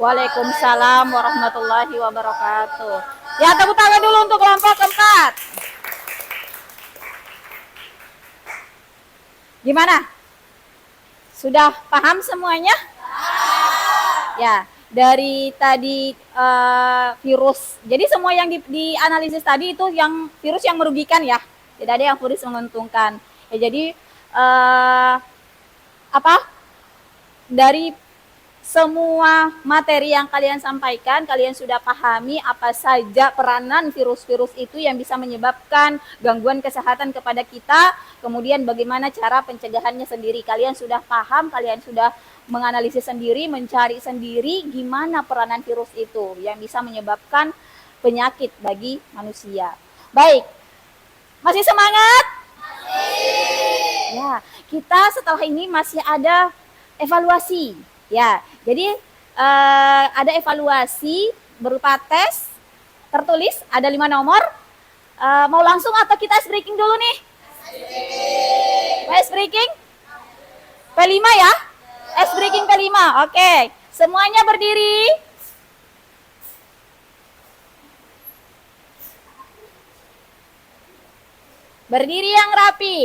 Waalaikumsalam warahmatullahi wabarakatuh. Ya, tepuk tangan dulu untuk kelompok keempat. Gimana? Sudah paham semuanya? Ya, dari tadi virus. Jadi semua yang dianalisis tadi itu yang virus yang merugikan ya. Tidak ada yang virus menguntungkan. Ya, jadi dari semua materi yang kalian sampaikan, kalian sudah pahami apa saja peranan virus-virus itu yang bisa menyebabkan gangguan kesehatan kepada kita, kemudian bagaimana cara pencegahannya sendiri. Kalian sudah paham, kalian sudah menganalisis sendiri, mencari sendiri gimana peranan virus itu yang bisa menyebabkan penyakit bagi manusia. Baik, masih semangat? Ya, kita setelah ini masih ada evaluasi. Ya, jadi ada evaluasi berupa tes tertulis, ada 5 nomor. Mau langsung atau kita ice breaking dulu nih? Ice breaking? P5 ya? Ice breaking P5, oke. Semuanya berdiri. Berdiri yang rapi.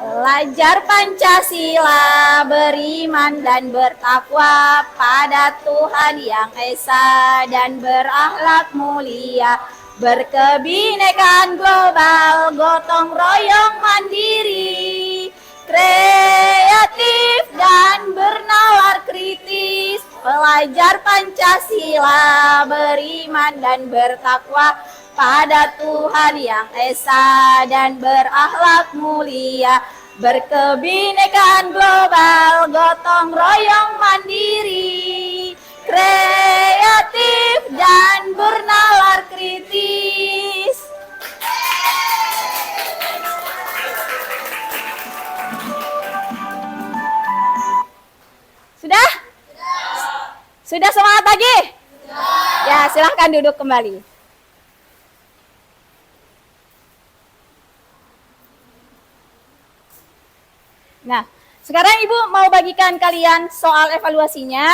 Belajar Pancasila, beriman dan bertakwa pada Tuhan Yang Esa dan berakhlak mulia, berkebinekaan global, gotong royong mandiri, kreatif dan bernalar kritis. Belajar Pancasila, beriman dan bertakwa pada Tuhan Yang Esa dan berakhlak mulia, berkebinekaan global, gotong royong mandiri, kreatif dan bernalar kritis. Sudah? Sudah semangat lagi? Ya, silahkan duduk kembali. Nah, sekarang Ibu mau bagikan kalian soal evaluasinya.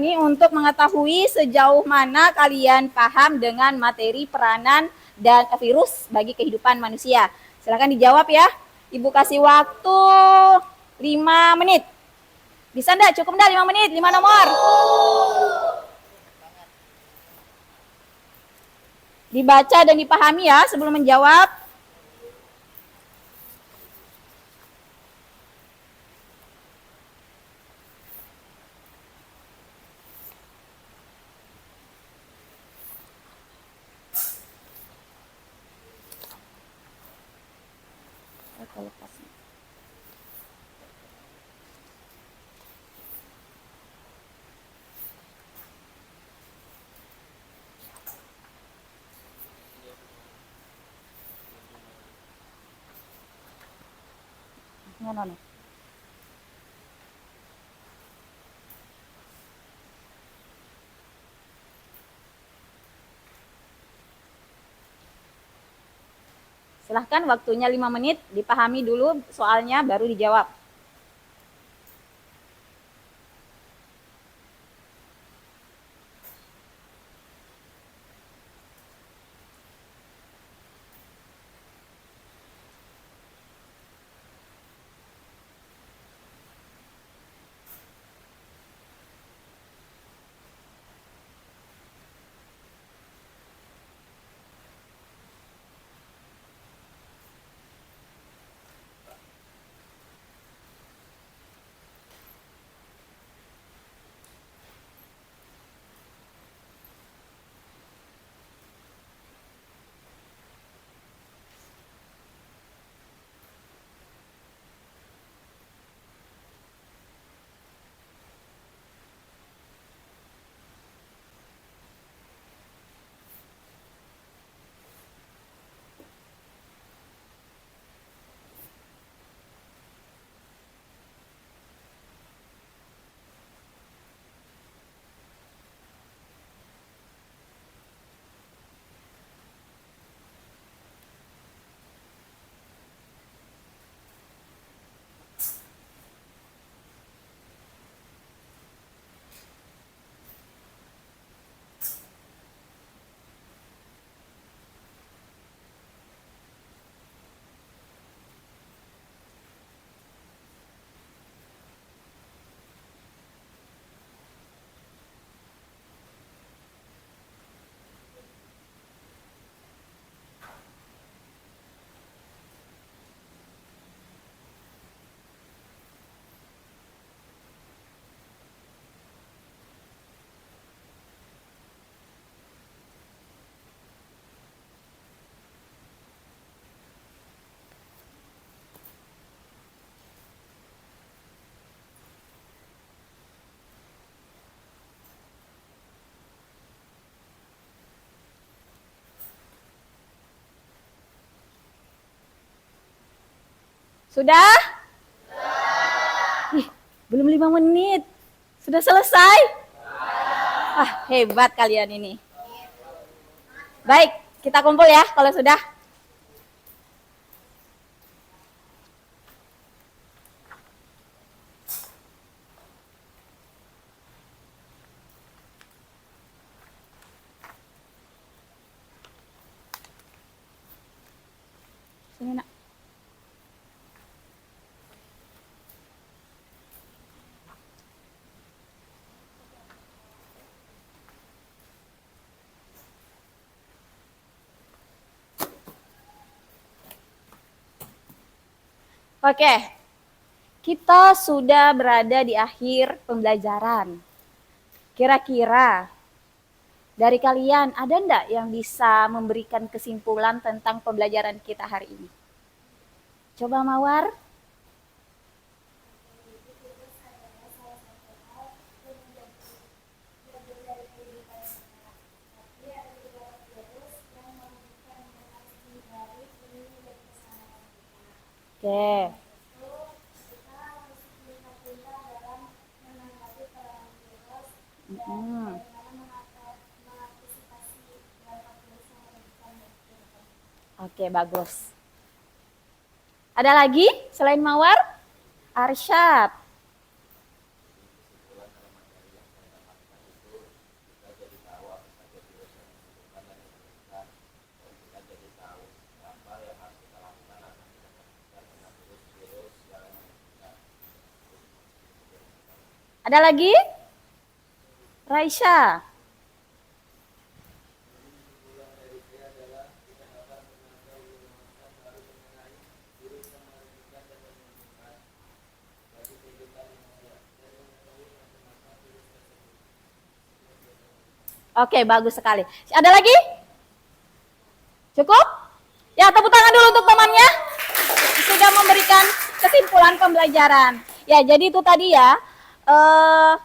Ini untuk mengetahui sejauh mana kalian paham dengan materi peranan dan virus bagi kehidupan manusia. Silakan dijawab ya. Ibu kasih waktu 5 menit. Bisa enggak? Cukup enggak 5 menit? 5 nomor. Dibaca dan dipahami ya sebelum menjawab. No. Silahkan waktunya 5 menit, dipahami dulu soalnya baru dijawab. Sudah? Ih, belum 5 menit. Sudah selesai? Ah, hebat kalian ini. Baik, kita kumpul ya kalau sudah. Sini, Nak. Oke, kita sudah berada di akhir pembelajaran. Kira-kira dari kalian ada enggak yang bisa memberikan kesimpulan tentang pembelajaran kita hari ini? Coba Mawar. Oke. Oke, bagus. Ada lagi selain Mawar? Arsyad. Ada lagi? Raisya. Oke, bagus sekali. Ada lagi? Cukup? Ya, tepuk tangan dulu untuk temannya. Sudah memberikan kesimpulan pembelajaran. Ya, jadi itu tadi ya,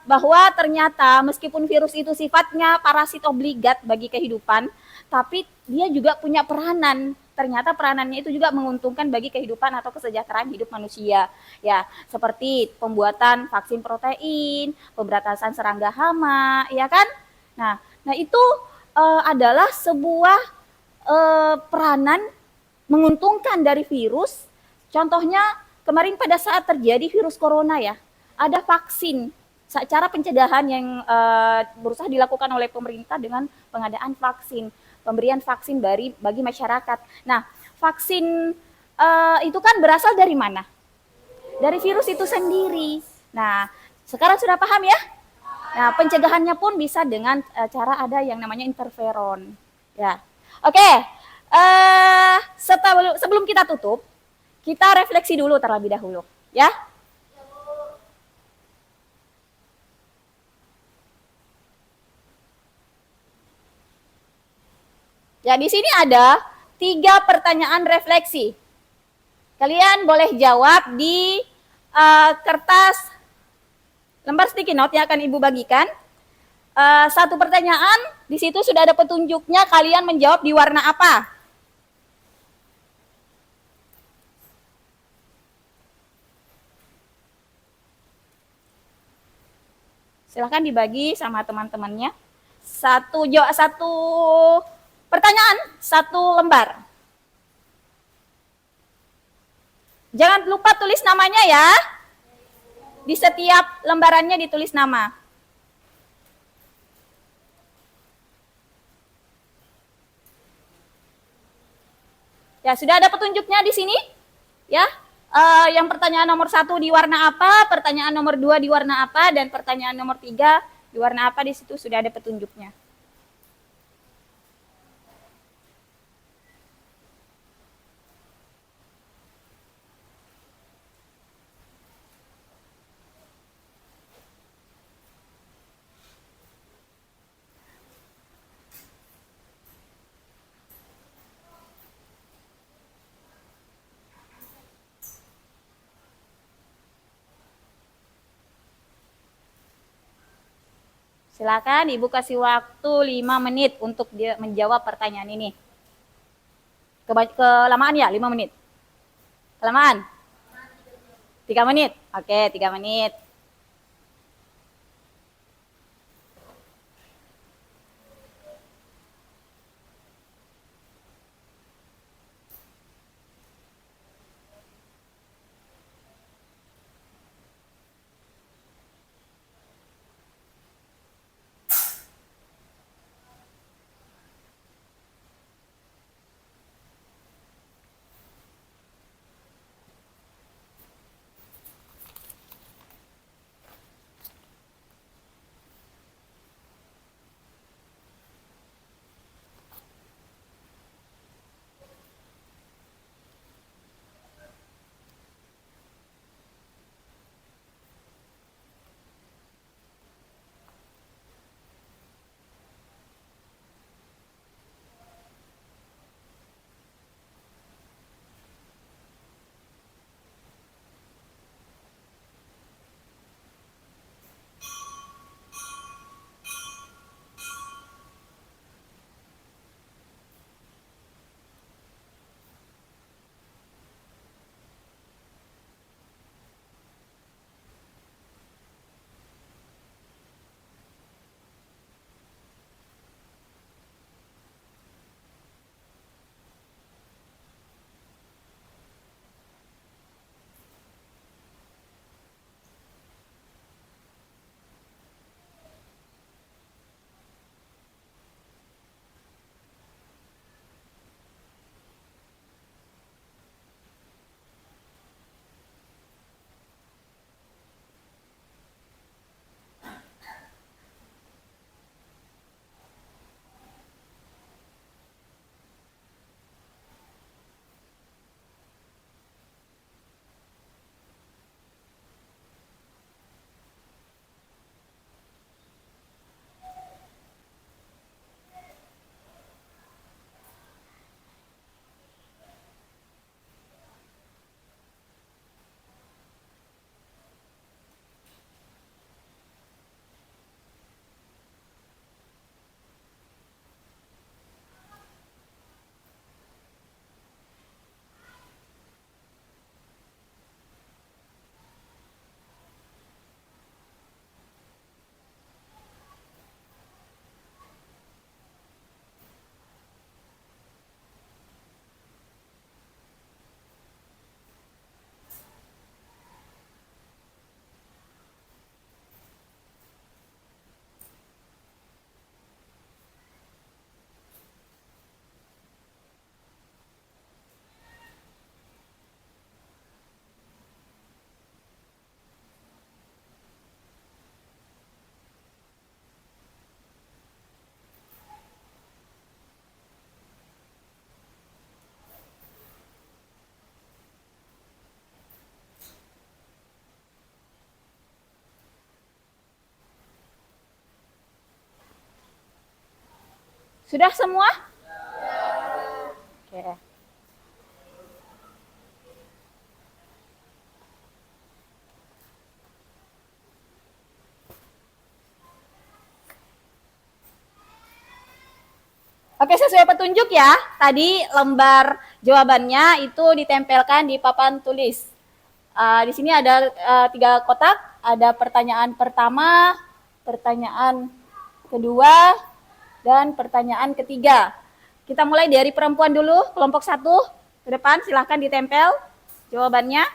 bahwa ternyata meskipun virus itu sifatnya parasit obligat bagi kehidupan, tapi dia juga punya peranan. Ternyata peranannya itu juga menguntungkan bagi kehidupan atau kesejahteraan hidup manusia. Ya, seperti pembuatan vaksin protein, pemberantasan serangga hama, ya kan? Nah itu adalah sebuah peranan menguntungkan dari virus. Contohnya kemarin pada saat terjadi virus corona ya, ada vaksin. Cara pencegahan yang berusaha dilakukan oleh pemerintah dengan pengadaan vaksin, pemberian vaksin bagi masyarakat. Nah, vaksin itu kan berasal dari mana? Dari virus itu sendiri. Nah, sekarang sudah paham ya? Nah, pencegahannya pun bisa dengan cara ada yang namanya interferon. Ya, oke. Sebelum kita tutup, kita refleksi dulu terlebih dahulu, ya. Ya, di sini ada 3 pertanyaan refleksi. Kalian boleh jawab di kertas lembar sticky note yang akan Ibu bagikan. 1 pertanyaan, di situ sudah ada petunjuknya, kalian menjawab di warna apa? Silahkan dibagi sama teman-temannya. Satu pertanyaan, 1 lembar. Jangan lupa tulis namanya ya. Di setiap lembarannya ditulis nama. Ya, sudah ada petunjuknya di sini? Ya. Yang pertanyaan nomor 1 di warna apa, pertanyaan nomor 2 di warna apa, dan pertanyaan nomor 3 di warna apa, di situ sudah ada petunjuknya. Silakan Ibu kasih waktu 5 menit untuk dia menjawab pertanyaan ini. Kelamaan ya 5 menit? Kelamaan? 3 menit. Oke, 3 menit. Sudah semua? Oke. Oke, sesuai petunjuk ya. Tadi lembar jawabannya itu ditempelkan di papan tulis. Di sini ada 3 kotak. Ada pertanyaan pertama, pertanyaan kedua, dan pertanyaan ketiga. Kita mulai dari perempuan dulu, kelompok 1 ke depan, silahkan ditempel jawabannya.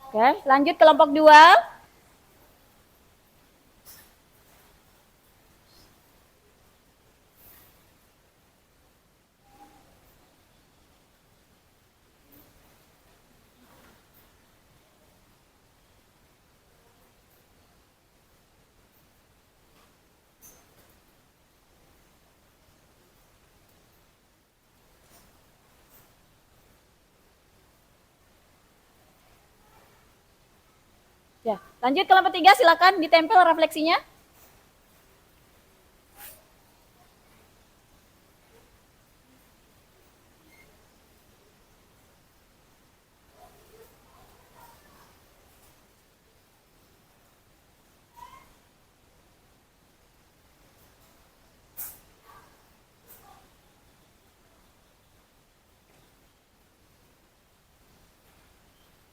Oke, lanjut kelompok 2. Ya, lanjut kelompok 3, silakan ditempel refleksinya.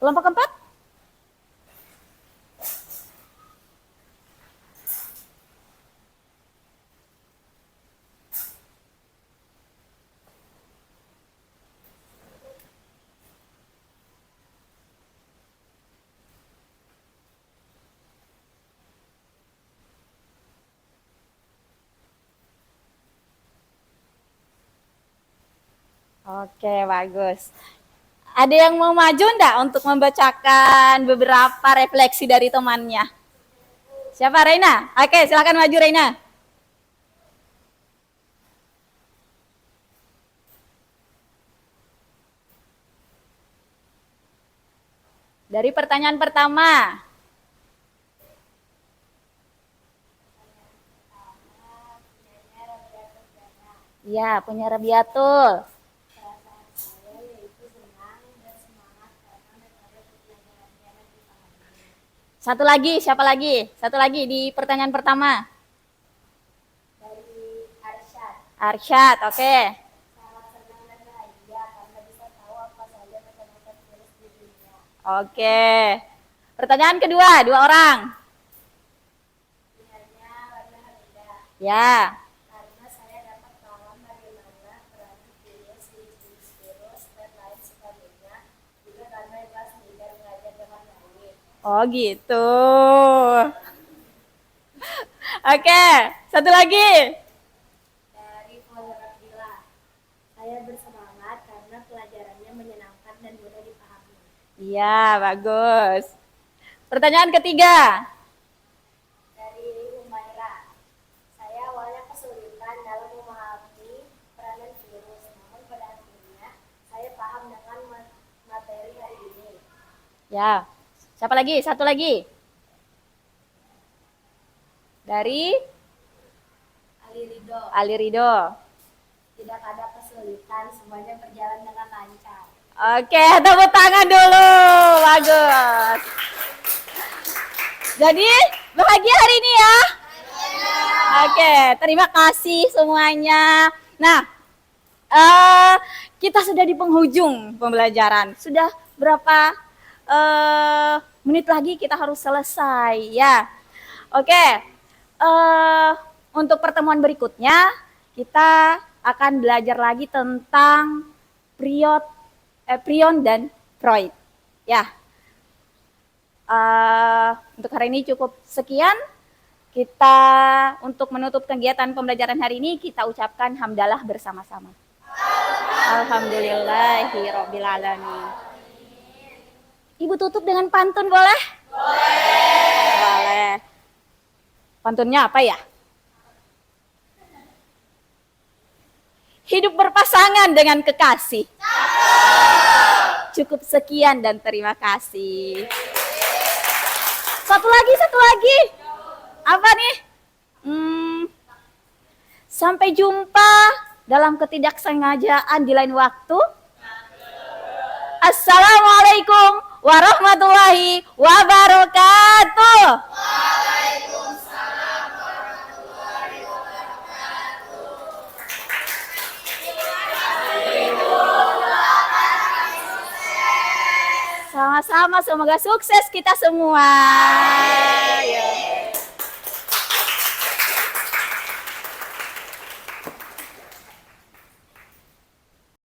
Kelompok keempat? Oke, bagus. Ada yang mau maju enggak untuk membacakan beberapa refleksi dari temannya? Siapa, Reina? Oke, silakan maju, Reina. Dari pertanyaan pertama. Ya, punya Rabiatul. Perasaan saya yaitu senang dan semangat karena metode pembelajarannya lebih dipahami. Satu lagi, siapa lagi? Satu lagi di pertanyaan pertama. Dari Arsyad, Arsyad, oke. sangat senang dan bahagia karena bisa tahu apa saja macam-macam virus di dunia. Oke. Pertanyaan kedua, dua orang. Pilihannya warna Hamida, Ya, karena saya dapat paham bagaimana peran virus, jenis virus, dan lain sebagainya. Juga karena kelas belajar mengajar dengan baik. oh gitu. Oke, satu lagi. Dari Fulrabila, saya bersemangat karena pelajarannya menyenangkan dan mudah dipahami. Iya, bagus. Pertanyaan ketiga. Dari Humaira, saya awalnya kesulitan dalam memahami peranan virus, namun pada akhirnya saya paham dengan materi hari ini. Ya, siapa lagi? Satu lagi. Dari Ali Ridho, Ali Ridho. tidak ada kesulitan, semuanya berjalan dengan lancar. Oke, tepuk tangan dulu. Bagus. Jadi, bahagia hari ini ya? Oke, terima kasih semuanya. Nah, kita sudah di penghujung pembelajaran. Sudah berapa menit lagi kita harus selesai ya? Oke, untuk pertemuan berikutnya kita akan belajar lagi tentang prion dan Freud. Ya, untuk hari ini cukup sekian. Kita untuk menutup kegiatan pembelajaran hari ini kita ucapkan hamdalah bersama-sama. Alhamdulillahirabbil alamin. Ibu tutup dengan pantun boleh? Boleh. Pantunnya apa ya? Hidup berpasangan dengan kekasih. Cukup sekian dan terima kasih. Satu lagi. Apa nih? Sampai jumpa dalam ketidaksengajaan di lain waktu. Assalamualaikum warahmatullahi wabarakatuh. Sama-sama, semoga sukses kita semua.